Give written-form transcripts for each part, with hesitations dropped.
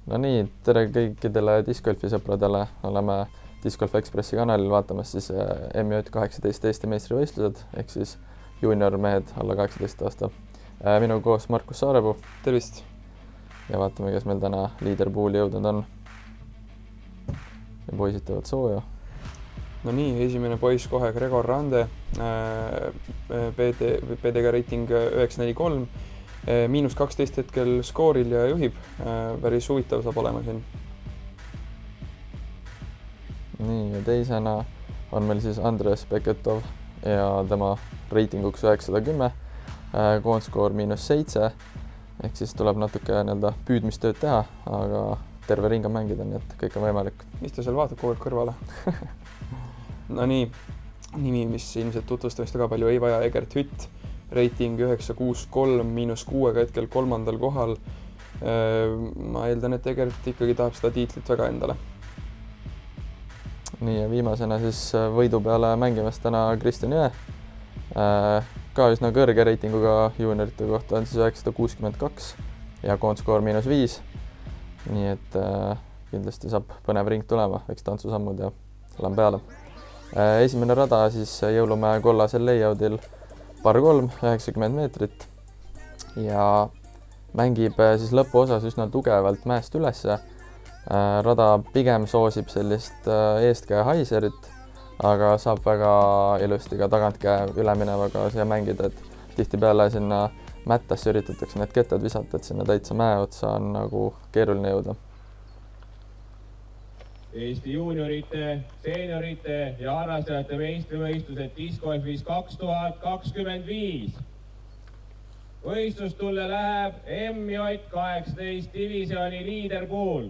No nii, tere kõikidele discgolfi sõpradele, oleme Discgolf Ekspressi kanalil vaatamas siis MJ18 Eesti meistrivõistlused ehk siis juuniormehed alla 18 aasta. Minu koos Markus Saarepuu. Tervist! Ja vaatame, kes meil täna liiderpooli jõudnud on. Ja poisid teevad sooja. No nii, esimene poiss kohe Gregor Rande, PDG reiting 943, -12 hetkel skooril ja juhib. Päris huvitav saab olema siin. Nii, ja teisena on meil siis Andres Beketov ja tema reitinguks 910, koondskoor -7, ehk siis tuleb natuke püüdmistööd teha, aga terve ring on mängida, nii et kõik on võimalik. Mis ta seal vaatab kogu aeg kõrvale? No nii, nimi, mis ilmselt tutvustamist väga palju ei vaja, Egert Hütt, reiting 963, -6 hetkel 3. kohal. Ma eeldan, et Egert ikkagi tahab seda tiitlit väga endale. Nii, ja viimasena siis võidu peale mängimas täna Kristjan Jõe. Ka üsna kõrge reitinguga juuniorite kohta on siis 962 ja koondskoor -5. Nii et kindlasti saab põnev ring tulema, eks tantsusammud ja lähen peale. Esimene rada siis Jõulumäe kollasel layoudil par 3, 90 meetrit ja mängib siis lõpuosas üsna tugevalt mäest ülesse. Rada pigem soosib sellist eestkäe haiserit, aga saab väga ilusti ka tagantkäe üleminevaga siia mängida, et tihtipeale sinna mättasse üritatakse need kettad visata, et sinna täitsa mäe otsa on nagu keeruline jõuda. Eesti juuniorite, seeniorite ja harrastajate meistrivõistlused discgolfis 2025. Võistlustulle läheb MJ18 divisjoni liiderpool.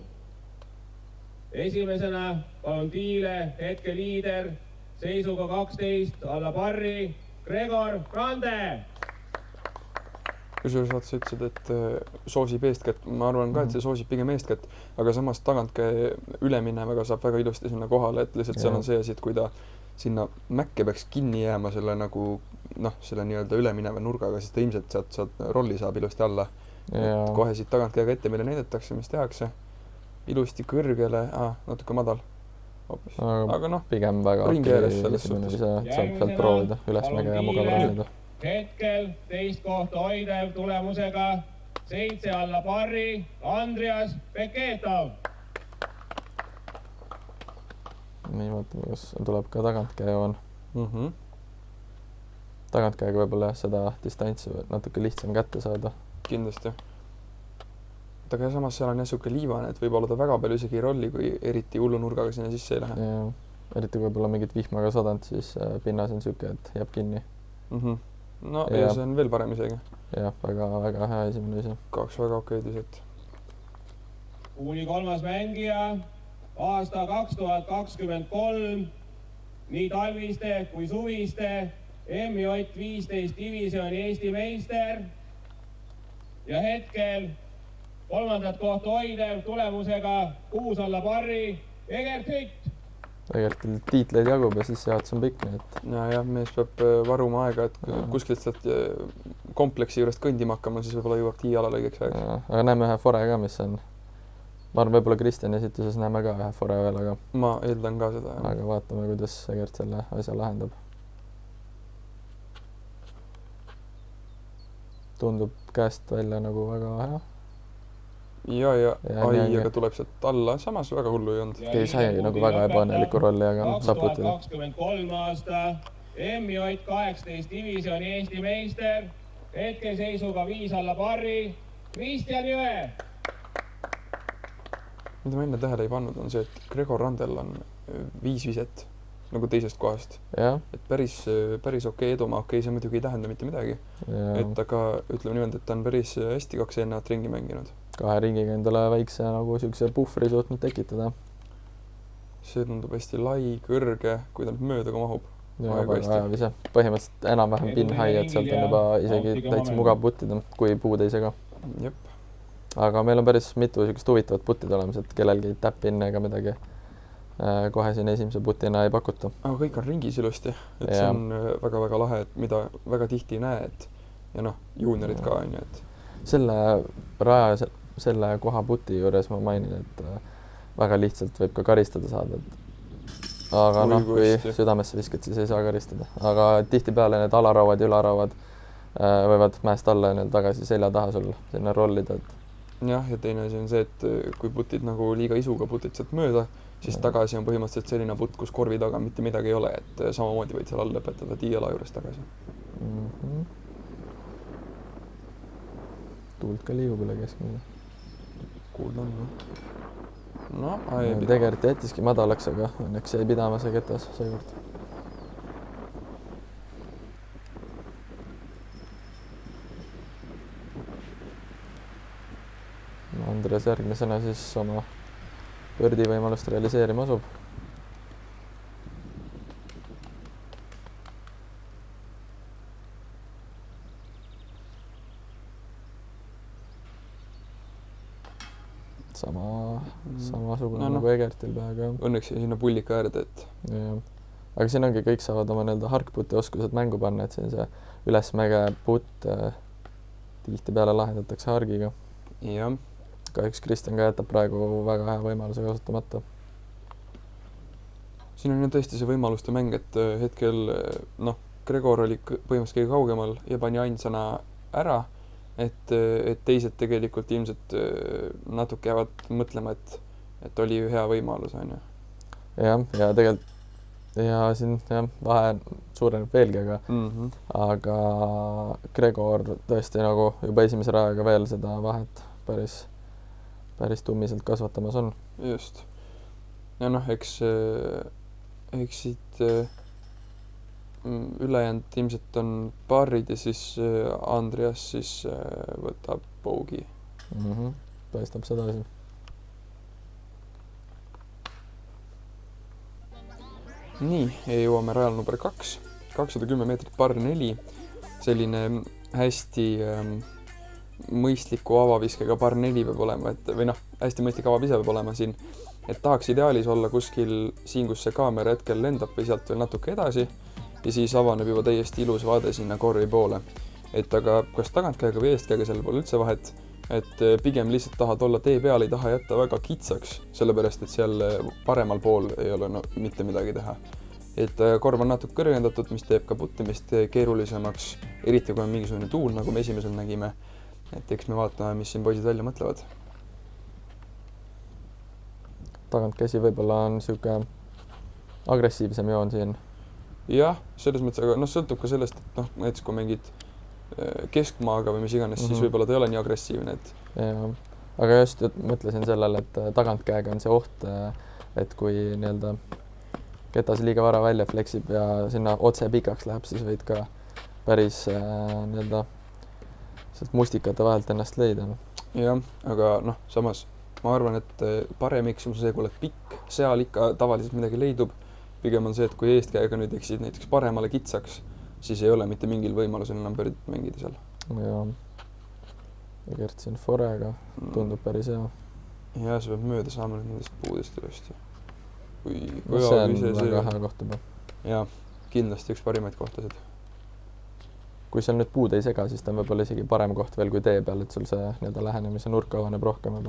Esimesena palun tiile hetke liider seisuga 12 alla parri Gregor Rande. Kusjuures sa ütlesid, et soosib eestkätt. Ma arvan ka, et see soosib pigem eestkätt, aga samas tagantkäe üleminevaga saab väga ilusti sinna kohale, et lihtsalt seal on see asi, et kui ta sinna mäkke peaks kinni jääma selle nagu selle nii-öelda ülemineva nurgaga, siis ta ilmselt sealt rolli saab ilusti alla. Et kohe siit tagantkäega ette meile näidatakse, mis tehakse. Ilusti kõrgele, natuke madal. Aga pigem väga selles suhtes. Saab sealt proovida, ülesmäge ja mugav rollida. Hetkel teist kohta hoidev tulemusega 7 alla parri Andreas Beketov. Nii, vaatame, kas tuleb ka tagantkäe joon. Tagantkäega võib-olla seda distantsi natuke lihtsam kätte saada. Kindlasti. Aga samas seal on jäsuke liivane, et võib-olla ta väga palju isegi ei rolli, kui eriti hullu nurgaga sinna sisse ei lähe. Ja, eriti kui võib-olla mingit vihmaga sadanud, siis pinnas on süke, et jääb kinni. No ja see on veel parem isegi. Jah, väga hea esimene ise. 2 väga okeid isegi. Kuuli 3. mängija, aasta 2023, nii talviste kui suviste MJ15 divisjoni Eesti meister ja hetkel 3. kohta hoidev tulemusega 6 alla parri Egert Hütt. Tegelikult tiitleid jagub ja siis jaotus on pikk, nii et... Ja, mees peab varuma aega, et kuskilt sealt kompleksi juurest kõndima hakkama, siis võib-olla jõuab tiiala lõigeks aega. Aga näeme ühe fore ka, mis on... Ma arvan, võib-olla Kristjani esituses näeme ka ühe fore veel, aga... Ma eeldan ka seda. Aga vaatame, kuidas Egert selle asja lahendab. Tundub käest välja nagu väga hea. Ja, aga tuleb sealt alla, samas väga hullu ei olnud. Ei sai nagu väga ebaõnneliku rolli, aga saab putida. 2023 aasta MJ18 divisjoni Eesti meister, hetkeseisuga 5 alla parri Kristjan Jõe. Mida ma enne tähele ei pannud, on see, et Gregor Randel on 5 viset nagu teisest kohast. Et päris okei eduma, see muidugi ei tähenda mitte midagi. Et aga ütleme niimoodi, et ta on päris hästi 2 ennat ringi mänginud. 2 ringiga endale väikse nagu sükse puhvri suutnud tekitada. See tundub hästi lai, kõrge, kui ta nüüd mööda ka mahub. Vise. Põhimõtteliselt enam-vähem pin-high, et sealt on juba isegi täitsa mugav puttida, kui puud ei sega. Jep. Aga meil on päris mitu sükest huvitavat puttid olemas, et kellelgi täpp-in ega midagi kohe siin esimese putina ei pakuta. Aga kõik on ringis ilusti, et see on väga-väga lahe, et mida väga tihti ei näe, et ja juuniorid ka on ju, et selle raja selle koha puti juures ma mainin, et väga lihtsalt võib ka karistada saada, et aga noh, kui südamesse viskad, siis ei saa karistada, aga tihtipeale need alarauad ja ülarauad võivad mäest alla ja tagasi selja taha sul sinna rollida, et jah, ja teine asi on see, et kui putid nagu liiga isuga putid sealt mööda, siis tagasi on põhimõtteliselt selline putt, kus korvi taga mitte midagi ei ole, et samamoodi võid seal all lõpetada tiiala juures tagasi. Tuult ka liigub üle keskmine. Kuulda on, noh. Tegelikult jättiski madalaks, aga õnneks jäi pidama see ketas seekord. Andres järgmisena siis oma pördivõimalust realiseerima asub. Samasugune nagu Egertil peaga. Õnneks jäi sinna pullika äärde, et jah. Aga siin ongi, kõik saavad oma harkputi oskused mängu panna, et siin see ülesmäge putt tihtipeale lahendatakse hargiga. Jah. Kahjuks Kristjan ka jätab praegu väga hea võimaluse kasutamata. Siin on ju tõesti see võimaluste mäng, et hetkel Gregor oli põhimõtteliselt kõige kaugemal ja pani ainsana ära, et teised tegelikult ilmselt natuke jäävad mõtlema, et oli hea võimalus, on ju. Jah, ja tegelikult ja siin vahe suureneb veelgi, aga Gregor tõesti nagu juba esimese rajaga veel seda vahet päris tummiselt kasvatamas on. Just. Ja eks siit ülejäänud ilmselt on parrid ja siis Andreas siis võtab pougi. Paistab sedasi. Nii, jõuame rajal number 2. 210 meetrit par 4. Selline hästi mõistliku avaviskega par 4 peab olema, hästi mõistlik avavise peab olema siin, et tahaks ideaalis olla kuskil siin, kus see kaamera hetkel lendab või sealt veel natuke edasi ja siis avaneb juba täiesti ilus vaade sinna korvi poole. Et aga kas tagantkäega või eestkäega, seal pole üldse vahet, et pigem lihtsalt tahad olla tee peal, ei taha jätta väga kitsaks, sellepärast et seal paremal pool ei ole mitte midagi teha. Et korv on natuke kõrgendatud, mis teeb ka puttimist keerulisemaks, eriti kui on mingisugune tuul, nagu me esimesel nägime. Et eks me vaatame, mis siin poisid välja mõtlevad. Tagantkäsi võib-olla on siuke agressiivsem joon siin. Jah, selles mõttes, aga sõltub ka sellest, et näiteks kui mingid keskmaaga või mis iganes, siis võib-olla ta ei ole nii agressiivne, et ja, aga just mõtlesin sellele, et tagantkäega on see oht, et kui ketas liiga vara välja fleksib ja sinna otse pikaks läheb, siis võid ka päris sealt mustikate vahelt ennast leida. Jah, aga samas ma arvan, et parem eksimus on see, kui oled pikk, seal ikka tavaliselt midagi leidub. Pigem on see, et kui eestkäega nüüd eksid näiteks paremale kitsaks, siis ei ole mitte mingil võimalusel enam pördit mängida seal. Ja Egert siin forega tundub päris hea. Ja see peab mööda saama nendest puudest ilusti. See on väga hea koht juba. Ja, kindlasti üks parimaid kohtasid. Kui seal nüüd puud ei sega, siis ta on võib-olla isegi parem koht veel kui tee peal, et sul see lähenemise nurk avaneb rohkem.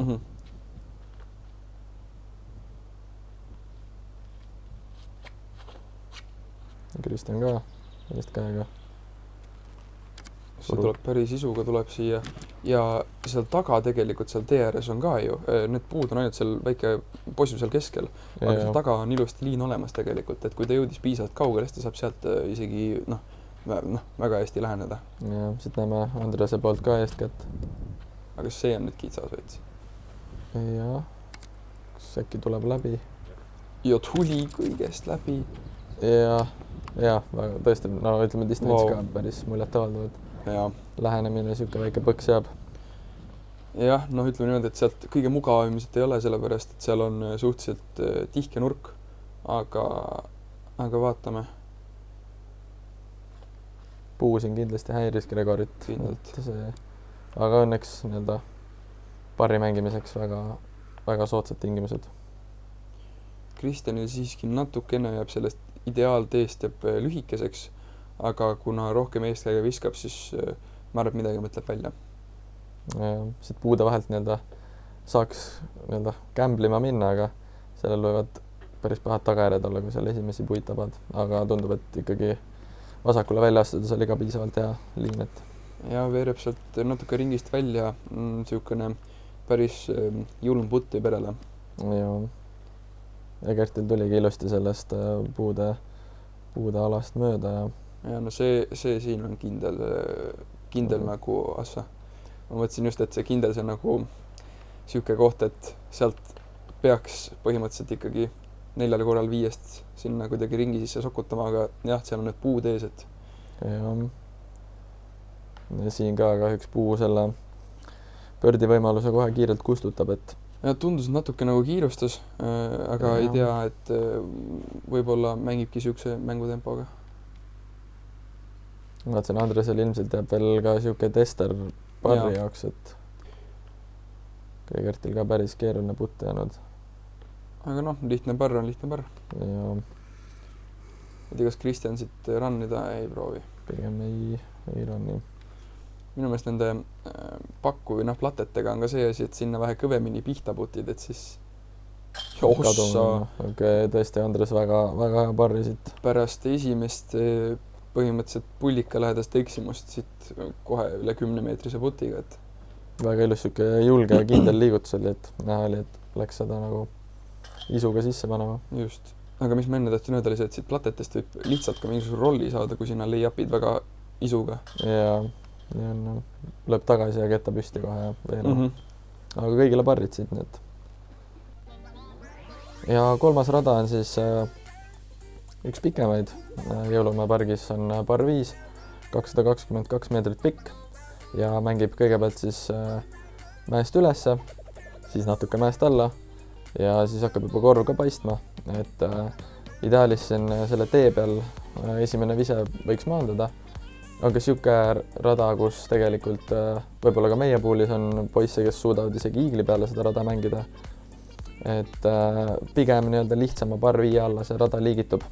Kristjan ka eestkäega. See tuleb päris isuga, tuleb siia ja seal taga tegelikult seal tee ääres on ka ju, need puud on ainult seal väike posib seal keskel, aga seal taga on ilusti liin olemas tegelikult, et kui ta jõudis piisavalt kaugele, siis ta saab sealt isegi väga hästi läheneda. Ja siit näeme Andrese poolt ka eestkätt. Aga see on nüüd kitsas veits. Ja, kas äkki tuleb läbi? Ja tuli kõigest läbi. Ja, väga tõesti, ütleme distants ka päris muljet avaldavad. Ja. Lähenemine siuke väike põks jääb. Jah, ütleme niimoodi, et sealt kõige mugavimist ei ole, sellepärast, et seal on suhteliselt tihke nurk, aga vaatame. Puu siin kindlasti häiris Gregorit. Aga õnneks parri mängimiseks väga soodsad tingimused. Kristjanil siiski natukene jääb sellest ideaalteest jääb lühikeseks, aga kuna rohkem eestkäega viskab, siis ma arvan, et midagi mõtleb välja. Siit puude vahelt saaks nii-öelda gamblima minna, aga sellel võivad päris pahad tagajärjed olla, kui seal esimesi puid tabad, aga tundub, et ikkagi vasakule välja astudes oli ka piisavalt hea liin, et ja veereb sealt natuke ringist välja niisugune päris julm putt võib järele. ja Egertil tuligi ilusti sellest puude alast mööda ja no see siin on kindel nagu assa. Ma mõtlesin just, et see kindel, see on nagu niisugune koht, et sealt peaks põhimõtteliselt ikkagi 4 korral 5 sinna kuidagi ringi sisse sokutama, aga jah, seal on need puud ees, et ja siin ka kahjuks puu selle pördi võimaluse kohe kiirelt kustutab, et ja tundus natuke nagu kiirustas, aga ei tea, et võib-olla mängibki niisuguse mängutempoga. Ma vaatasin, Andresel ilmselt jääb veel ka niisugune tester parri jaoks, et Egertil ka päris keeruline putt jäänud. Aga noh, lihtne parr on lihtne parr. Ja ei tea, kas Kristjan siit rannida ei proovi? Pigem ei ranni. Minu meelest nende pakku või platetega on ka see asi, et sinna vähe kõvemini pihta putid, et siis tõesti, Andres väga hea parri siit. Pärast esimest põhimõtteliselt pullika lähedast eksimust siit kohe üle 10-meetrise putiga, et väga ilus siuke julge ja kindel liigutus oli, et näha oli, et läks seda nagu isuga sisse panema. Just. Aga mis ma enne tahtsin öelda, oli see, et siit platetest võib lihtsalt ka mingisuguse rolli saada, kui sinna lay-up'id väga isuga. Ja lööb tagasi ja ketta püsti kohe ja veel. Aga kõigile parrid siit need. Ja 3. rada on siis üks pikemaid. Jõulumäe pargis on par 5, 222 meetrit pikk ja mängib kõigepealt siis mäest ülesse, siis natuke mäest alla ja siis hakkab juba korv ka paistma, et ideaalis siin selle tee peal esimene vise võiks maandada. On ka siuke rada, kus tegelikult võib-olla ka meie puulis on poisse, kes suudavad isegi iigli peale seda rada mängida. Et pigem nii-öelda lihtsama par 5 alla see rada liigitub.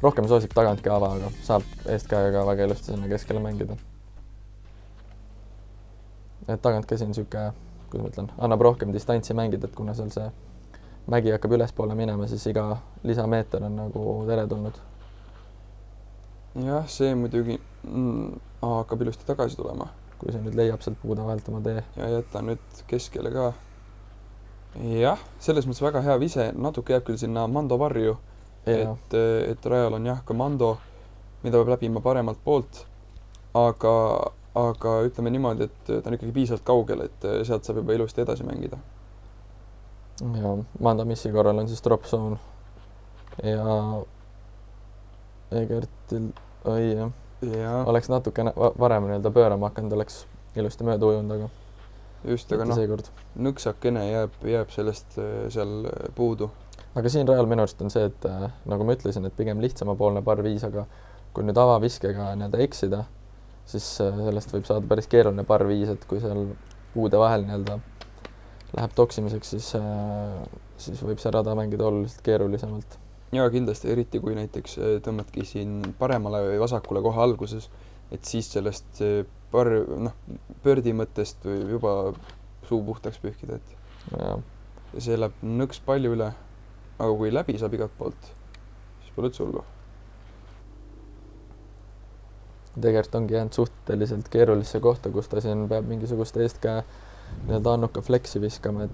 Rohkem soosib tagantki ava, aga saab eestkäega väga ilusti sinna keskele mängida. Et tagantkäsi on siuke, kuidas ma ütlen, annab rohkem distantsi mängida, et kuna seal see mägi hakkab ülespoole minema, siis iga lisameeter on nagu teretulnud. Jah, see muidugi hakkab ilusti tagasi tulema. Kui see nüüd leiab sealt puude vahelt oma tee. Ja jätta nüüd keskele ka. Jah, selles mõttes väga hea vise, natuke jääb küll sinna Mando varju, et rajal on jah ka Mando, mida peab läbima paremalt poolt, aga ütleme niimoodi, et ta on ikkagi piisavalt kaugel, et sealt saab juba ilusti edasi mängida. Ja Mando missi korral on siis drop zone ja Egertil oleks natuke varem nii-öelda pöörama hakanud, oleks ilusti mööda ujunud, aga just, aga nõksakene jääb sellest seal puudu. Aga siin rajal minu arust on see, et nagu ma ütlesin, et pigem lihtsamapoolne par 5, aga kui nüüd avaviskega nii-öelda eksida, siis sellest võib saada päris keeruline par 5, et kui seal puude vahel nii-öelda läheb toksimiseks, siis võib see rada mängida oluliselt keerulisemalt. Ja kindlasti, eriti kui näiteks tõmmadki siin paremale või vasakule kohe alguses, et siis sellest pördi mõttest võib juba suu puhtaks pühkida, et see läheb nõks palju üle, aga kui läbi saab igalt poolt, siis pole üldse hullu. Tegelikult ongi jäänud suhteliselt keerulisse kohta, kus ta siin peab mingisugust eestkäe nii-öelda annuka fleksi viskama,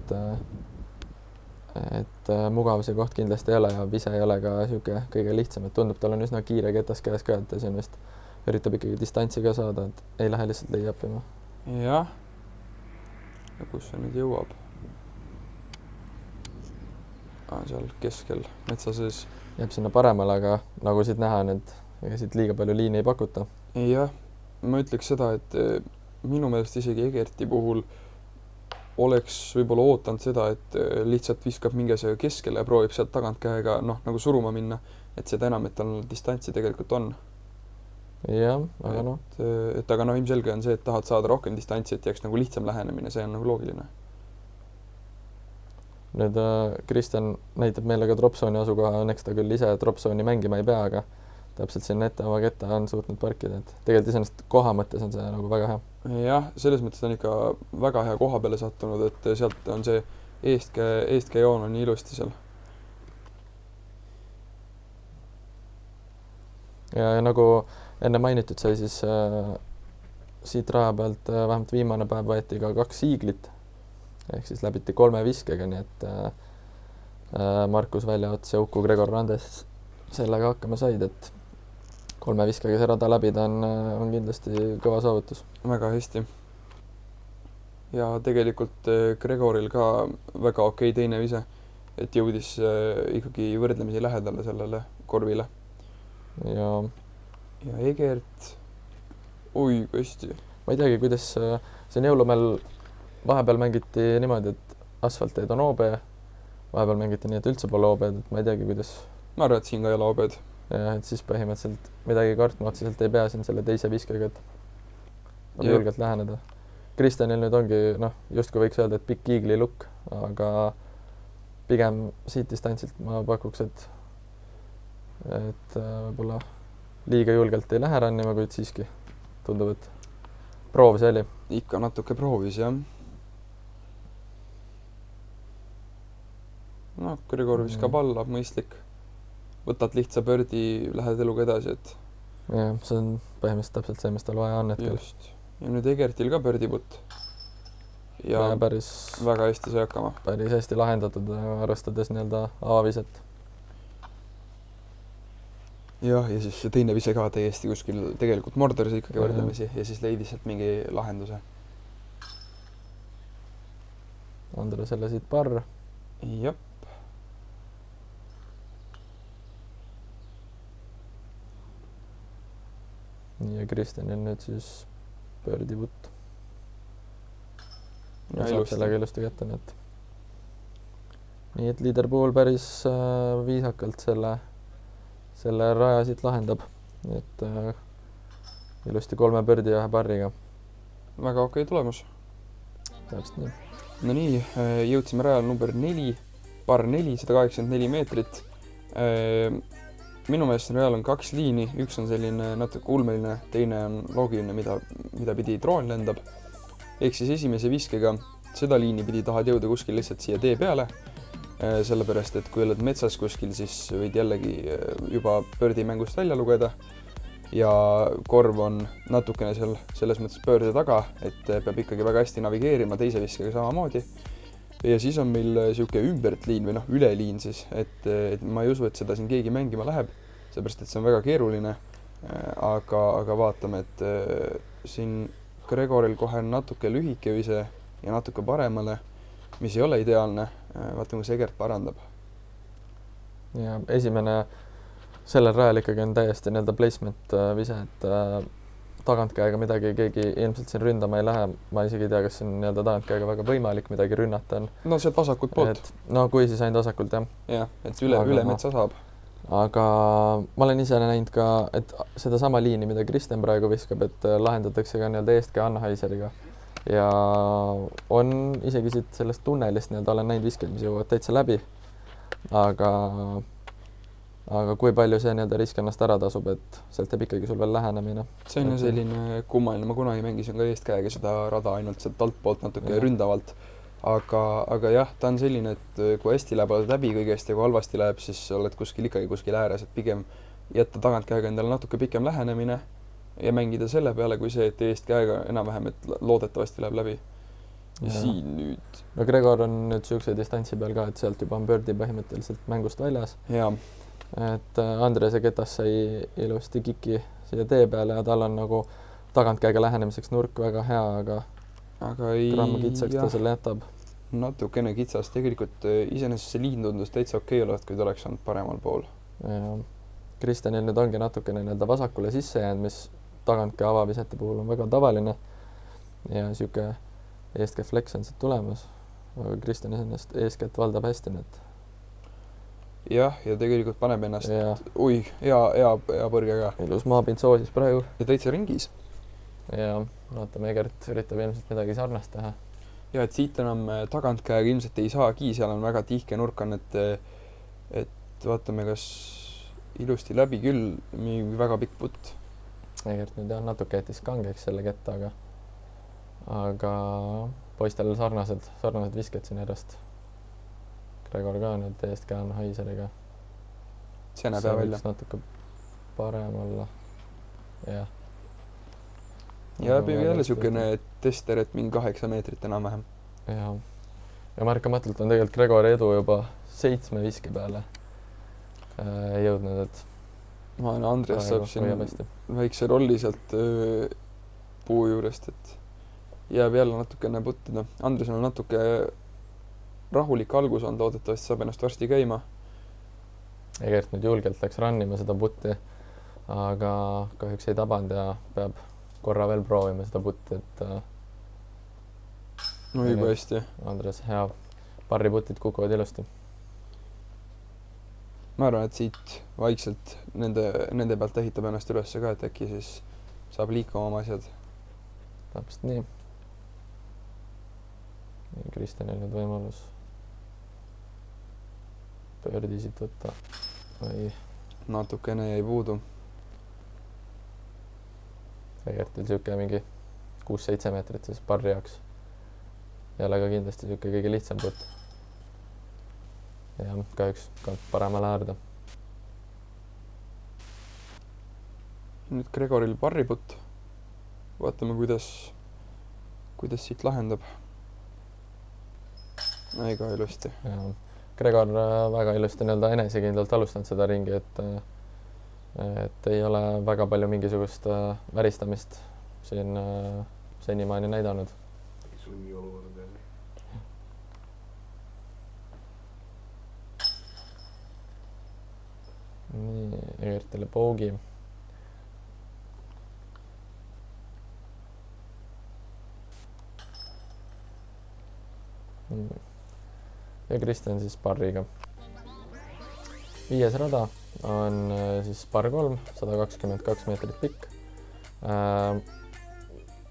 et mugav see koht kindlasti ei ole ja vise ei ole ka siuke kõige lihtsam, et tundub, tal on üsna kiire ketas käes ka, et ta siin vist üritab ikkagi distantsi ka saada, et ei lähe lihtsalt lay-up'ima. Jah. Ja kus see nüüd jõuab? Seal keskel metsa sees. Jääb sinna paremale, aga nagu siit näha, ega siit liiga palju liini ei pakuta. Jah, ma ütleks seda, et minu meelest isegi Egerti puhul oleks võib-olla ootanud seda, et lihtsalt viskab mingi asjaga keskele ja proovib sealt tagantkäega nagu suruma minna, et seda enam, et tal distantsi tegelikult on. Jah, aga aga ilmselge on see, et tahad saada rohkem distantsi, et jääks nagu lihtsam lähenemine, see on nagu loogiline. Nüüd Kristjan näitab meile ka drop-zone'i asukoha, õnneks ta küll ise drop-zone'i mängima ei pea, aga täpselt sinna ette oma ketta on suutnud parkida, et tegelikult iseenesest koha mõttes on see nagu väga hea. jah, selles mõttes ta on ikka väga hea koha peale sattunud, et sealt on see eestkäe joon on nii ilusti seal. ja nagu enne mainitud sai, siis siit raja pealt vähemalt viimane päev võeti ka 2 iiglit ehk siis läbiti 3 viskega, nii et Markus Väljaots ja Uku Gregor Randes sellega hakkama said, et 3 viskega see rada läbida on kindlasti kõva saavutus. Väga hästi. Ja tegelikult Gregoril ka väga okei teine vise, et jõudis ikkagi võrdlemisi lähedale sellele korvile. Ja Egert, oi kui hästi. Ma ei teagi, kuidas siin jõulumäel vahepeal mängiti niimoodi, et asfaltteed on OB, vahepeal mängiti nii, et üldse pole OB-d, et ma ei teagi, kuidas. Ma arvan, et siin ka ei ole OB-d. Ja et siis põhimõtteliselt midagi kartma otseselt ei pea siin selle teise viskega, et julgelt läheneda. Kristjanil nüüd ongi, justkui võiks öelda, et pikk iigli lukk, aga pigem siit distantsilt ma pakuks, et võib-olla liiga julgelt ei lähe rannima, kuid siiski tundub, et proov see oli. Ikka natuke proovis, jah. Gregor viskab alla, mõistlik. Võtad lihtsa bördi, lähed eluga edasi, et... jah, see on põhimõtteliselt täpselt see, mis tal vaja on hetkel. Just. Ja nüüd Egertil ka bördiputt. Ja päris väga hästi sai hakkama. Päris hästi lahendatud, arvestades nii-öelda avaviset. Jah, ja siis see teine vise ka täiesti kuskil tegelikult mordoris ikkagi võrdlemisi ja siis leidis sealt mingi lahenduse. Andres jälle siit parr. Jop. Ja Kristjanil nüüd siis pördiputt. Ja saab sellega ilusti kätte, nii et liiderpool päris viisakalt selle raja siit lahendab. Et ilusti 3 pördi ja 1 parriga. Väga okei tulemus. Täpselt nii. No nii, jõudsime rajal number 4, parr 4, 184 meetrit. Minu meelest rajal on 2 liini, üks on selline natuke ulmeline, teine on loogiline, mida pidi droon lendab. Ehk siis esimese viskega seda liini pidi tahad jõuda kuskil lihtsalt siia tee peale, sellepärast, et kui oled metsas kuskil, siis võid jällegi juba pördimängust välja lugeda ja korv on natukene seal selles mõttes pöörde taga, et peab ikkagi väga hästi navigeerima teise viskega samamoodi. Ja siis on meil siuke ümbertliin või üleliin siis, et ma ei usu, et seda siin keegi mängima läheb, seepärast, et see on väga keeruline, aga vaatame, et siin Gregoril kohe natuke lühike vise ja natuke paremale, mis ei ole ideaalne. Vaatame, kus Egert parandab. Ja esimene sellel rajal ikkagi on täiesti nii-öelda placement vise, et tagantkäega midagi keegi ilmselt siin ründama ei lähe. Ma isegi ei tea, kas siin nii-öelda tagantkäega väga võimalik midagi rünnata on. No sealt vasakult poolt. No kui siis ainult vasakult, jah. Jah, et üle metsa saab. Aga ma olen ise näinud ka, et seda sama liini, mida Kristjan praegu viskab, et lahendatakse ka nii-öelda eestkäe Anhaiseriga. Ja on isegi siit sellest tunnelist nii-öelda olen näinud visked, mis jõuavad täitsa läbi. Aga kui palju see nii-öelda risk ennast ära tasub, et sealt jääb ikkagi sul veel lähenemine. See on selline kummaline, ma kunagi mängisin ka eestkäega seda rada ainult sealt altpoolt natuke ründavalt. Aga jah, ta on selline, et kui hästi läheb läbi kõigest ja kui halvasti läheb, siis oled ikkagi kuskil ääres, et pigem jätta tagantkäega endale natuke pikem lähenemine ja mängida selle peale, kui see, et eestkäega enam-vähem, et loodetavasti läheb läbi. Ja siin nüüd... No Gregor on nüüd siukse distantsi peal ka, et sealt juba on bördi põhimõtteliselt mängust väljas. Ja. Et Andres ja Ketas sai ilusti kiki siia tee peale ja tal on nagu tagantkäega lähenemiseks nurk väga hea, aga gramm kitsaks ta selle jätab. Natukene kitsas. Tegelikult iseenesest see liin tundus täitsa okei olevat, kui ta oleks olnud paremal pool. Ja Kristjanil nüüd ongi natukene nii-öelda vasakule sisse jäänud, mis tagantkäe avavisete puhul on väga tavaline. Ja siuke eestkäe flex on siit tulemas. Aga Kristjan ennast eeskätt valdab hästi nüüd. Jah, ja tegelikult paneb ennast... Ui, hea põrge ka. Ilus maapind soosis praegu. Ja täitsa ringis. Ja vaatame, Egert üritab ilmselt midagi sarnast teha. Ja, et siit enam tagantkäega ilmselt ei saagi, seal on väga tihke nurk on, et vaatame, kas ilusti läbi küll, mingi väga pikk putt. Egert nüüd jah, natuke jättis kangeks selle ketta, aga aga poistel sarnased visked siin järjest. Gregor ka nüüd täiesti Anhaiseriga. see näeb hea välja. Natuke parem olla. Jah. Ja jälle siukene tester, et mingi 8 meetrit enam-vähem. Ja. Ja märkamatult on tegelikult Gregori edu juba 7 viske peale jõudnud, et ma olen Andres saab siin väikse rolli sealt puu juurest, et jääb jälle natukene puttida. Andres on natuke rahulik algus on, loodetavasti saab ennast varsti käima. Egert nüüd julgelt läks rannima seda putti, aga kahjuks ei tabanud ja peab korra veel proovima seda putti, et no juba hästi. Andres, hea. Parriputid kukuvad ilusti. Ma arvan, et siit vaikselt nende pealt ehitab ennast üles ka, et äkki siis saab liikuma oma asjad. Täpselt nii. Kristjanil nüüd võimalus pöördisid võtta. Või natukene jäi puudu. Egertil siuke mingi 6-7 meetrit siis parri jaoks. Jälle ka kindlasti siuke kõige lihtsam putt. Ja kahjuks ka paremale äärde. Nüüd Gregoril parriputt. Vaatame, kuidas siit lahendab. Ega ilusti. Gregor väga ilusti enesekindlalt alustanud seda ringi, et ei ole väga palju mingisugust väristamist siin senimaani näidanud. Sunni olukord jälle. Nii, Egertile poogi. Ja Kristjan siis parriga. 5. rada on siis par 3, 122 meetrit pikk.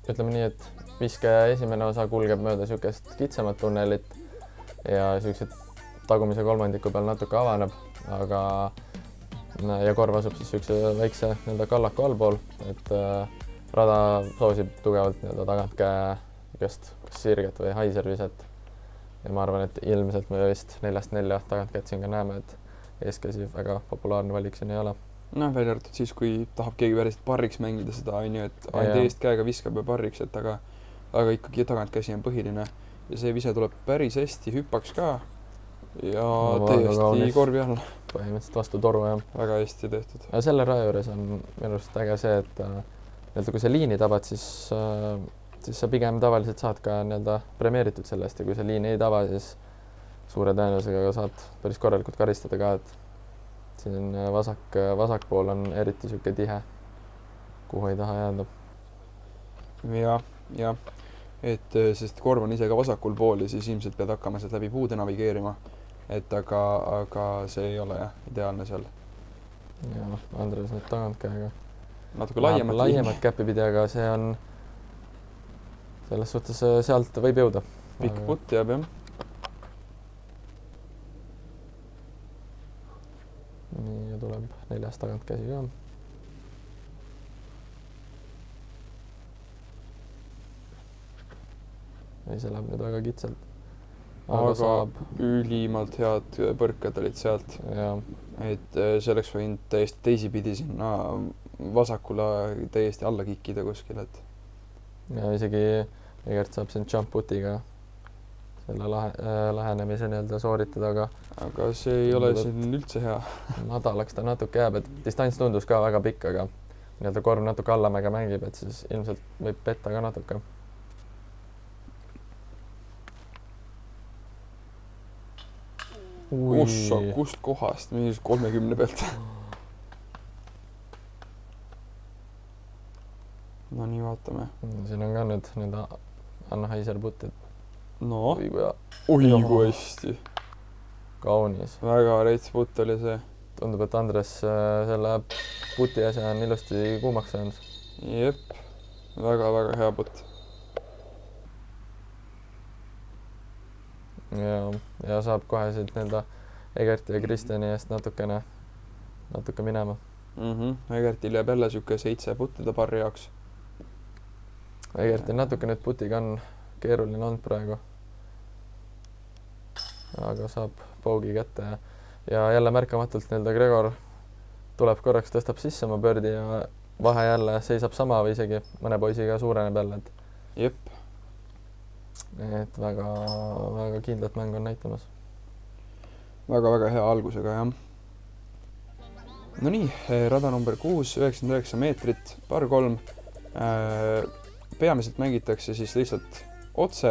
Ütleme nii, et viske esimene osa kulgeb mööda siukest kitsamat tunnelit ja siuksed tagumise kolmandiku peal natuke avaneb, aga ja korv asub siis siukse väikse kallaku allpool, et rada soosib tugevalt tagantkäe kas sirget või haiserviset. Ja ma arvan, et ilmselt me vist 4-4 tagantkäed siin ka näeme, et eeskäsi väga populaarne valik siin ei ole. No välja arvatud siis, kui tahab keegi päriselt parriks mängida seda, on ju, et ainult eest käega viskab ja parriks, et aga ikkagi tagantkäsi on põhiline. Ja see vise tuleb päris hästi, hüppaks ka ja täiesti korvi all. Põhimõtteliselt vastu toru, jah. Väga hästi tehtud. Ja selle raja juures on minu arust äge see, et kui sa liini tabad, siis sa pigem tavaliselt saad ka premeeritud sellest ja kui sa liini ei taba, siis suure tõenäosusega saad päris korralikult karistada ka, et siin vasakpool on eriti siuke tihe, kuhu ei taha jääda. Ja, et sest korv on ise ka vasakul pool ja siis ilmselt pead hakkama sealt läbi puude navigeerima, et aga see ei ole ideaalne seal. Ja Andres nüüd tagantkäega. Natuke laiemat käppi pidi, aga see on selles suhtes sealt võib jõuda. Pikk putt jääb, jah. Nii, ja tuleb 4 tagantkäsi ka. Ei, see läheb nüüd väga kitsalt. Aga saab ülimalt head põrkad olid sealt. Ja. Et see oleks võinud täiesti teisipidi sinna vasakule täiesti alla kikkida kuskil, et ja isegi Egert saab siin jump putiga selle lähenemise sooritada, aga see ei ole siin üldse hea. Madalaks ta natuke jääb, et distants tundus ka väga pikk, aga korv natuke allamäge mängib, et siis ilmselt võib petta ka natuke. Kust kohast, mingi 30 pealt. No nii, vaatame. Siin on ka nüüd Anhaiser putt, et no, oi kui hästi. Kaunis. Väga reits putt oli see. Tundub, et Andres selle puti asja on ilusti kuumaks saanud. Jep, väga-väga hea putt. Ja saab kohe siit Egerti ja Kristjani eest natuke minema. Egertil jääb jälle siuke 7 puttida parri jaoks. Egertil natuke nüüd putiga on keeruline olnud praegu. Aga saab paugi kätte ja jälle märkamatult nii-öelda Gregor tuleb korraks, tõstab sisse oma birdi ja vahe jälle seisab sama või isegi mõne poisiga suureneb jälle, Jep. et väga kindlat mängu on näitamas. Väga hea algusega, jah. No nii, rada number 6, 99 meetrit, par 3. Peamiselt mängitakse siis lihtsalt otse,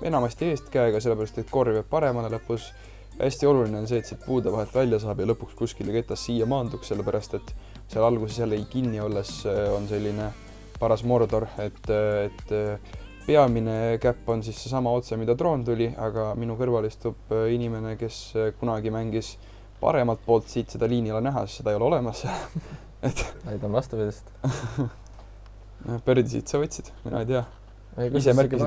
enamasti eestkäega, sellepärast et korv jääb paremale lõpus. Hästi oluline on see, et siit puude vahelt välja saab ja lõpuks kuskile ketas siia maanduks, sellepärast et seal alguses jälle kinni olles on selline paras mordor, et peamine käpp on siis seesama otse, mida droon tuli, aga minu kõrval istub inimene, kes kunagi mängis paremalt poolt siit seda liini ei ole näha, sest seda ei ole olemas. Näidan vastupidist. Birdi siit sa võtsid, mina ei tea. Ise märkisid.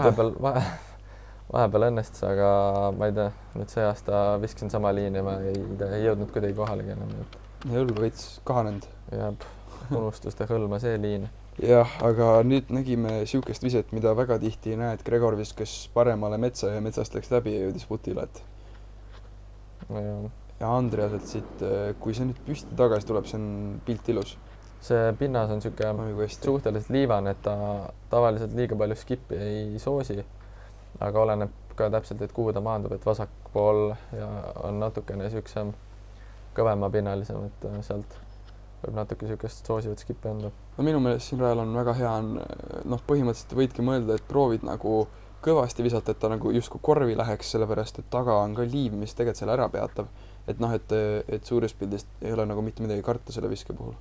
Vahepeal õnnestus, aga ma ei tea, nüüd see aasta viskasin sama liini ja ma ei jõudnud kuidagi kohalegi enam. Jõul võits kahanenud. Jääb unustuste hõlma see liin. Jah, aga nüüd nägime siukest viset, mida väga tihti ei näe, et Gregor viskas paremale metsa ja metsast läks läbi ja jõudis putile. Ja Andreaselt siit, kui see nüüd püsti tagasi tuleb, see on pilt ilus. See pinnas on siuke suhteliselt liivane, et ta tavaliselt liiga palju skippi ei soosi, aga oleneb ka täpselt, et kuhu ta maandub, et vasak pool ja on natukene siuksem kõvema pinnalisem, et sealt võib natuke siukest soosivat skippi anda. No minu meelest siin rajal on väga hea, põhimõtteliselt võidki mõelda, et proovid nagu kõvasti visata, et ta nagu justkui korvi läheks, sellepärast, et taga on ka liiv, mis tegelikult selle ära peatab. Et et suures pildist ei ole nagu mitte midagi karta selle viske puhul.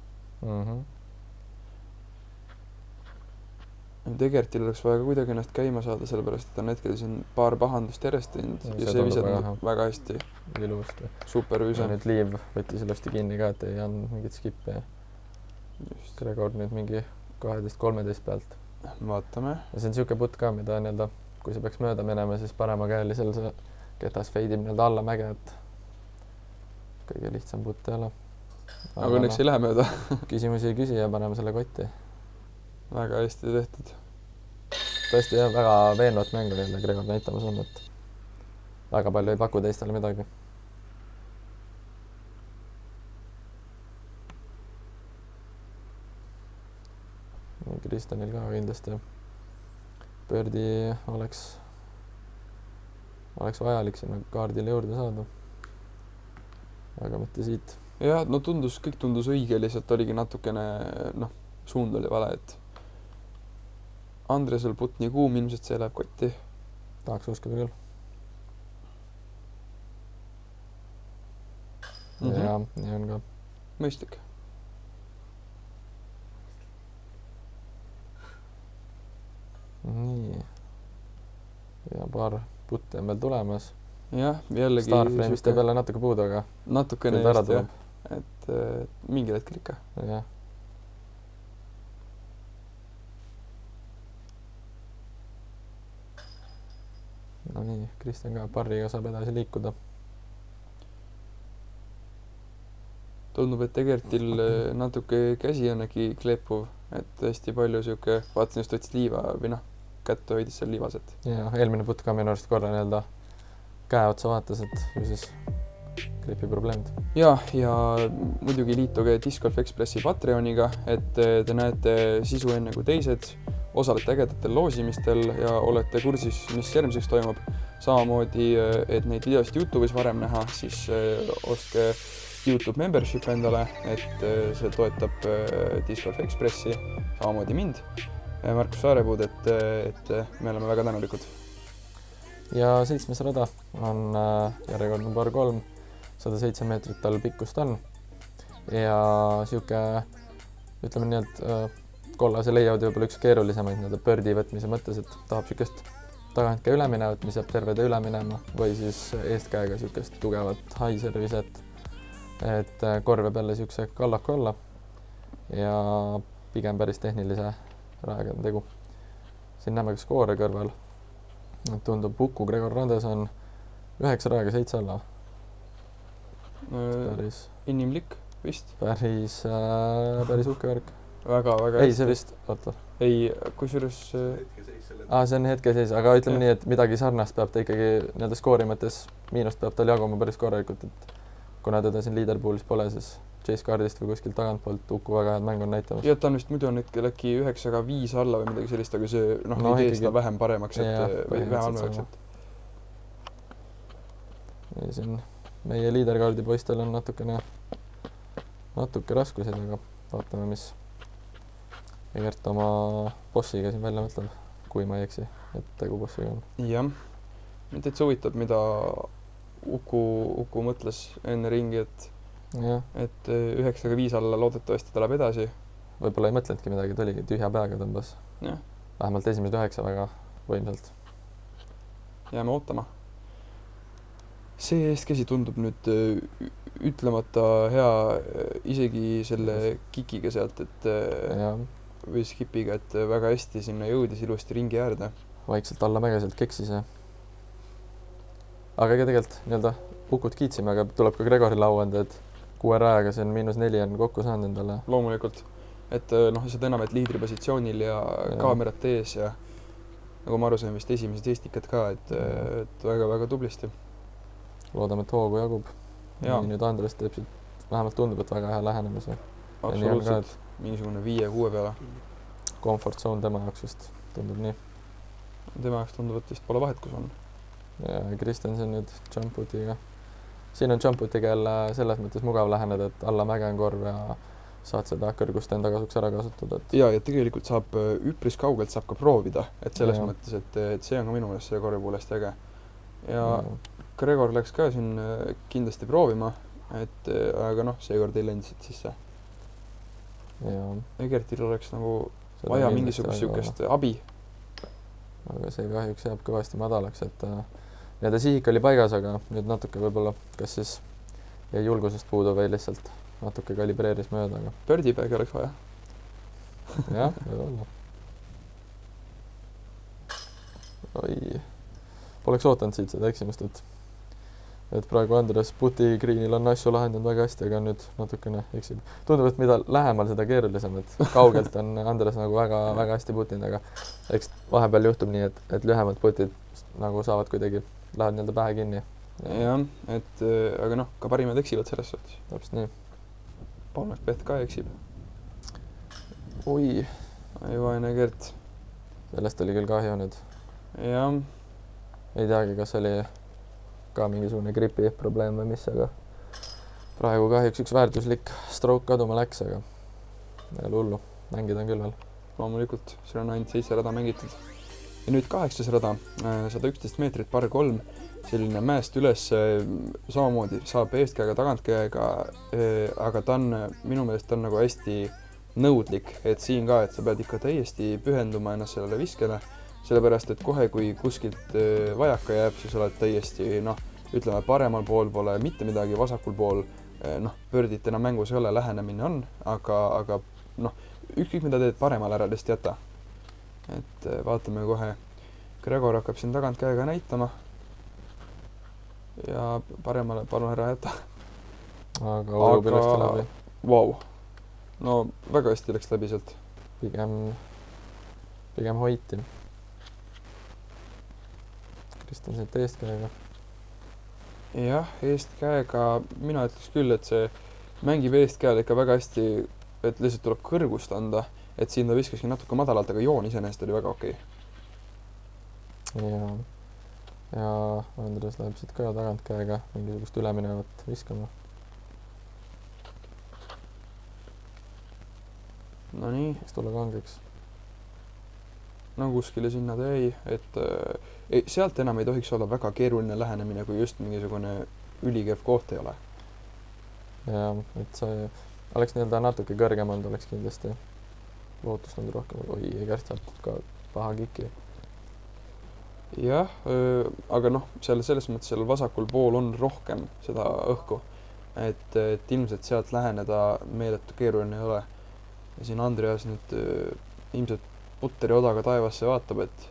Egertil oleks vaja ka kuidagi ennast käima saada, sellepärast, et on hetkel siin paar pahandust järjest teinud ja see visat väga hästi. Ilusti. Super vise. Nüüd liiv võttis ilusti kinni ka, et ei andnud mingit skippi. Gregor nüüd mingi 12-13 pealt. Vaatame. Ja see on siuke putt ka, mida nii-öelda, kui see peaks mööda minema, siis paremakäelisel see ketas feidib nii-öelda alla mäge, et kõige lihtsam putt ei ole. Aga õnneks ei lähe mööda. Küsimusi ei küsi ja paneme selle kotti. Väga hästi tehtud. Tõesti jah, väga veenvat mängu jälle Gregor näitamas on, et väga palju ei paku teistele midagi. Kristjanil ka kindlasti birdi oleks vajalik sinna kaardile juurde saada. Aga mitte siit. Ja, no kõik tundus õige, lihtsalt oligi natukene, suund oli vale, et Andresel putt nii kuum, ilmselt see läheb kotti. Tahaks uskuda küll. Ja, nii on ka. Mõistlik. Nii. Ja paar putte on veel tulemas. Jah, jällegi Starframe'ist teeb jälle natuke puudu, aga natukene just, jah. Et mingil hetkel ikka. Jah. No nii, Kristjan ka parriga saab edasi liikuda. Tundub, et Egertil natuke käsi õnnegi kleepuv, et hästi palju siuke, vaatasin just võtsid liiva või kätte hoidis seal liivaset. Ja eelmine putt ka minu arust korra nii-öelda käe otsa vaatas, et ju siis klipi probleemid. Ja muidugi liituge Disc Golf Expressi Patreoniga, et te näete sisu enne kui teised, osalete ägedatel loosimistel ja olete kursis, mis järgmiseks toimub. Samamoodi, et neid videosid YouTube'is varem näha, siis ostke YouTube membership endale, et see toetab Disc Golf Expressi, samamoodi mind, Markus Saarepuud, et me oleme väga tänulikud. Ja 7. rada on järjekordne par 3, 107 meetrit tal pikkust on. Ja siuke, ütleme nii, et kollase layout võib-olla üks keerulisemaid birdi võtmise mõttes, et tahab siukest tagantkäe üleminevat, mis jääb tervede üle minema, või siis eestkäega siukest tugevat high service'et, et korv jääb jälle siukse kallaku alla ja pigem päris tehnilise rajaga tegu. Siin näeme ka skoore kõrval. Tundub Puku Gregor Randes on 9 rajaga 7 alla. Inimlik vist. Päris uhke värk. Väga ei, see vist, oota. ei, kusjuures hetkeseis selle See on hetkeseis, aga ütleme Jah. nii, et midagi sarnast peab ta ikkagi nii-öelda skoori mõttes, miinust peab tal jaguma päris korralikult, et kuna teda siin leaderpoolis pole, siis Chase Cardist või kuskilt tagantpoolt Uku väga head mängu on näitamas. ja ta on vist muidu on hetkel äkki 9,5 alla või midagi sellist, aga see ei tee ikkagi- seda vähem paremaks, et Jah, või vähem põhimõtteliselt halvemaks, sama. Ja siin meie leaderkaardi poistel on natuke raskuseid, aga vaatame, mis Egert oma bossiga siin välja mõtleb, kui ma ei eksi, et tegu bossiga on. jah, mind täitsa huvitab, mida Uku mõtles enne ringi, jah, et 9,5 alla loodetavasti ta läheb edasi. võib-olla ei mõtlenudki midagi, ta oligi tühja peaga tõmbas. Jah. Vähemalt esimesed 9 väga võimsalt. Jääme ootama. see eestkäsi tundub nüüd ütlemata hea isegi selle kikiga sealt, et Ja või skipiga, et väga hästi sinna jõudis ilusti ringi äärde. vaikselt allamäge sealt keksis ja aga ega tegelikult nii-öelda Ukut kiitsime, aga tuleb ka Gregorile au anda, et 6 rajaga see on -4 on kokku saanud endale. Loomulikult, et seda enam, et liidripositsioonil ja kaamerat ees ja nagu ma aru sain, vist esimesed eestikad ka, et väga-väga tublisti. Loodame, et hoogu jagub. Jaa. Nii nüüd Andres teeb siit, vähemalt tundub, et väga hea lähenemise. Absoluutselt, mingisugune 5-6 peale. Comfort zone tema jaoks vist, tundub nii. Tema jaoks tundub, et vist pole vahet, kus on. Ja Kristensen nüüd jumputiga. Siin on jumputiga jälle selles mõttes mugav läheneda, et alla mäge on korv ja saad seda kõrgust enda kasuks ära kasutada. Et ja tegelikult saab üpris kaugelt saab ka proovida, et selles Jaa. mõttes, et see on ka minu meelest selle korvi puhul hästi äge. Ja Gregor läks ka siin kindlasti proovima, et aga seekord ei läinud siit sisse. ja Egertil oleks nagu seda vaja kindlasti mingisugust väga siukest abi. aga see kahjuks jääb kõvasti madalaks, et nii-öelda sihik oli paigas, aga nüüd natuke võib-olla, kas siis jäi julgusest puudu või lihtsalt natuke kalibreeris mööda, aga Birdie-bagi oleks vaja. jah, võib-olla. oi, poleks ootanud siit seda eksimust, et praegu Andres puti greenil on asju lahendanud väga hästi, aga nüüd natukene eksib. Tundub, et mida lähemal, seda keerulisem, et kaugelt on Andres nagu väga-väga hästi putinud, aga eks vahepeal juhtub nii, et lühemad putid nagu saavad kuidagi, lähevad nii-öelda pähe kinni. jah, et aga ka parimad eksivad selles suhtes. Täpselt nii. Paul McBeth ka eksib. oi, Ai vaene Gert. sellest oli küll kahju nüüd. jah, Ei teagi, kas oli ka mingisugune gripi probleem või mis, aga praegu kahjuks üks väärtuslik stroke kaduma läks, aga ei ole hullu, mängida on küll veel. loomulikult, seal on ainult 7 rada mängitud. Ja nüüd 8. rada, 111 meetrit, par 3, selline mäest üles, samamoodi saab eestkäega, tagantkäega, aga ta on, minu meelest on nagu hästi nõudlik, et siin ka, et sa pead ikka täiesti pühenduma ennast sellele viskele, sellepärast, et kohe, kui kuskilt vajaka jääb, siis oled täiesti, ütleme, paremal pool pole mitte midagi, vasakul pool, pöördit enam mängus ei ole, lähenemine on, aga ükskõik mida teed, paremale ära lihtsalt jäta. Et vaatame kohe, Gregor hakkab siin tagantkäega näitama ja paremale palun ära jäta. aga olubi läks ta läbi. Vau, no väga hästi läks läbi sealt. Pigem hoiti. Kristjan siit eestkäega. Jah, eestkäega mina ütleks küll, et see mängib eestkäel ikka väga hästi, et lihtsalt tuleb kõrgust anda, et siin ta viskaski natuke madalalt, aga joon iseenesest oli väga okei. Ja Andres läheb siit ka tagantkäega mingisugust üleminevat viskama. No nii. Eks tulla kangeks. No kuskile sinna ta jäi, et sealt enam ei tohiks olla väga keeruline lähenemine, kui just mingisugune ülikev koht ei ole. Ja, et see oleks nii-öelda natuke kõrgem olnud, oleks kindlasti lootust olnud rohkem. Oi, Egert saab ka paha kiki. Jah, aga seal selles mõttes seal vasakul pool on rohkem seda õhku, et ilmselt sealt läheneda meeletu keeruline ei ole. Ja siin Andreas nüüd ilmselt putteri odaga taevasse vaatab, et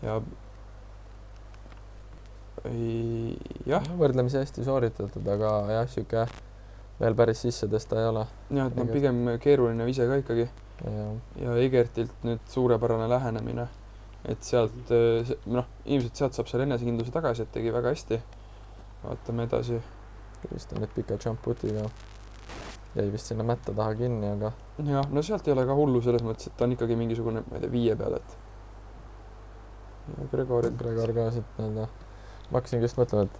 ja jah. Võrdlemisi hästi sooritatud, aga jah, siuke veel päris sisse tõsta ei ole. Jah, et pigem keeruline vise ka ikkagi. ja Egertilt nüüd suurepärane lähenemine, et sealt, ilmselt sealt saab selle enesekindluse tagasi, et tegi väga hästi. Vaatame edasi. Kristjan nüüd pika jump-putiga jäi vist sinna mätta taha kinni, aga jah, no sealt ei ole ka hullu selles mõttes, et ta on ikkagi mingisugune, ma ei tea, 5 peal, et ja Gregor ka siit ma hakkasingi just mõtlema, et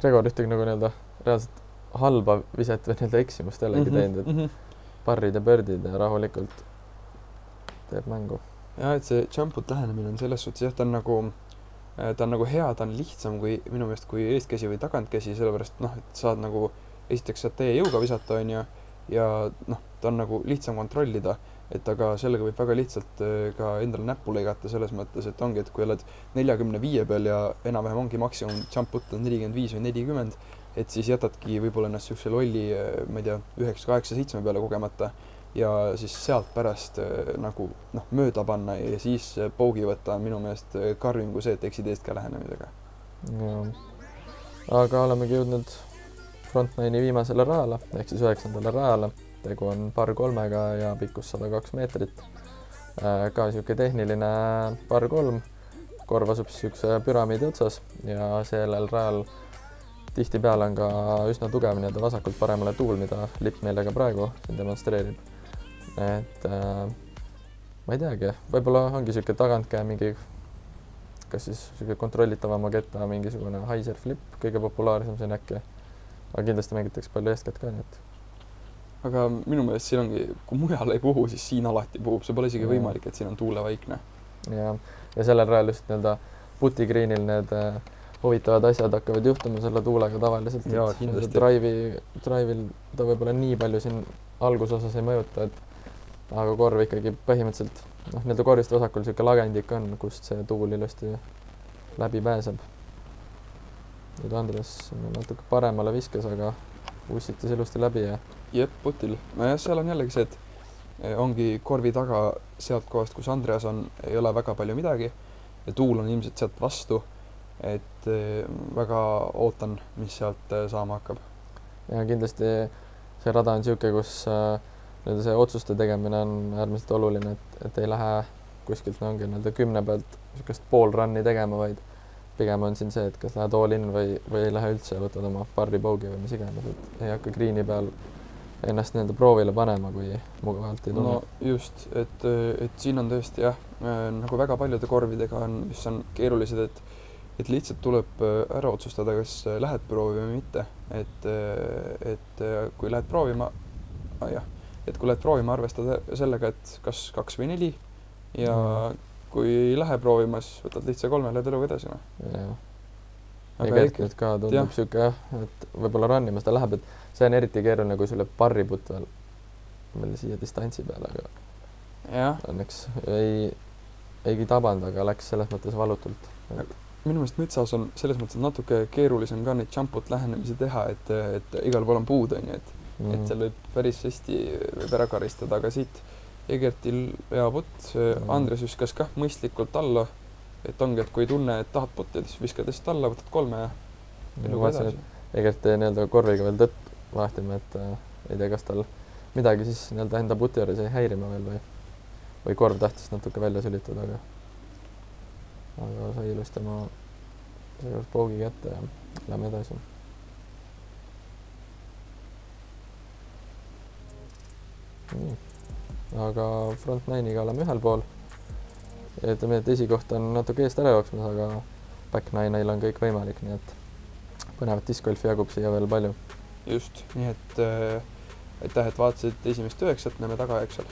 Gregor ühtegi nagu reaalselt halba viset või eksimust jällegi teinud, et parrid ja birdid ja rahulikult teeb mängu. Ja, et see jump-ut lähenemine on selles suhtes, jah, ta on nagu hea, ta on lihtsam kui minu meelest kui eestkäsi või tagantkäsi, sellepärast et saad nagu esiteks saad täie jõuga visata, on ju, ja ta on nagu lihtsam kontrollida, et aga sellega võib väga lihtsalt ka endale näppu lõigata selles mõttes, et ongi, et kui oled 45 peal ja enam-vähem ongi maksimum jump-ut on 45 või 40, et siis jätadki võib-olla ennast niisuguse lolli, ma ei tea, 9, 8, 7 peale kogemata ja siis sealt pärast nagu mööda panna ja siis poogi võtta minu meelest karvim kui see, et eksid eest ka lähenemisega. Aga olemegi jõudnud Frontline'i viimasele rajale, ehk siis 9. rajale. Tegu on par 3-ga ja pikkus 102 meetrit. Ka siuke tehniline par 3. Korv asub siukse püramiidi otsas ja sellel rajal tihtipeale on ka üsna tugev vasakult paremale tuul, mida lipp meile ka praegu siin demonstreerib. Et ma ei teagi, võib-olla ongi siuke tagantkäe mingi, kas siis siuke kontrollitavama ketta mingisugune Heiser flip, kõige populaarsem siin äkki. Aga kindlasti mängitakse palju eeskätt ka, nii et. Aga minu meelest siin ongi, kui mujal ei puhu, siis siin alati puhub. See pole isegi võimalik, et siin on tuulevaikne. Ja sellel rajal just putigreenil need huvitavad asjad hakkavad juhtuma selle tuulega tavaliselt. Ja, kindlasti. Drive'il ta võib-olla nii palju siin algusosas ei mõjuta, et aga korv ikkagi põhimõtteliselt korvist vasakul siuke lagendik on, kust see tuul ilusti läbi pääseb. Nüüd Andres natuke paremale viskas, aga ussitas ilusti läbi ja Jep, putil. Ja seal on jällegi see, et ongi korvi taga sealt kohast, kus Andreas on, ei ole väga palju midagi ja tuul on ilmselt sealt vastu, et väga ootan, mis sealt saama hakkab. Ja kindlasti see rada on siuke, kus see otsuste tegemine on äärmiselt oluline, et ei lähe kuskilt ongi 10 pealt siukest pool run'i tegema, vaid pigem on siin see, et kas lähed all in või ei lähe üldse ja võtad oma parri poogi või mis iganes, et ei hakka greeni peal ennast proovile panema, kui mugavalt ei tunne. No just, et siin on tõesti jah, nagu väga paljude korvidega on, mis on keerulised, et lihtsalt tuleb ära otsustada, kas lähed proovima või mitte. Et kui lähed proovima, arvestada sellega, et kas 2 või 4 ja kui ei lähe proovima, siis võtad lihtsa 3 ja eluga edasi. Ja Gertnud ka tundub siuke jah, et võib-olla runnimas ta läheb, et see on eriti keeruline, kui sulle parriputt veel siia distantsi peale, aga õnneks ei tabanud, aga läks selles mõttes valutult. Minu meelest Mütsas on selles mõttes natuke keerulisem ka neid jump-ut lähenemisi teha, et igal pool on puud, on ju, et seal võib päris hästi ära karistada, aga siit Egertil hea putt, Andres viskas ka mõistlikult alla, et ongi, et kui ei tunne, et tahad putti, siis viskad lihtsalt alla, võtad 3 ja eluga edasi. Egert korviga veel tõtt vahtima, et ei tea, kas tal midagi siis enda puti juures ei häirima veel või korv tahtis natuke välja sülitada, aga sai ilusti oma poogi kätte ja lähme edasi. Aga Frontline'iga oleme ühel pool. Ütleme, et esikoht on natuke eest ära jooksmas, aga back-nine'il on kõik võimalik, nii et põnevat discgolfi jagub siia veel palju. Just, nii et aitäh, et vaatasid esimest 9, näeme tagajärgsel.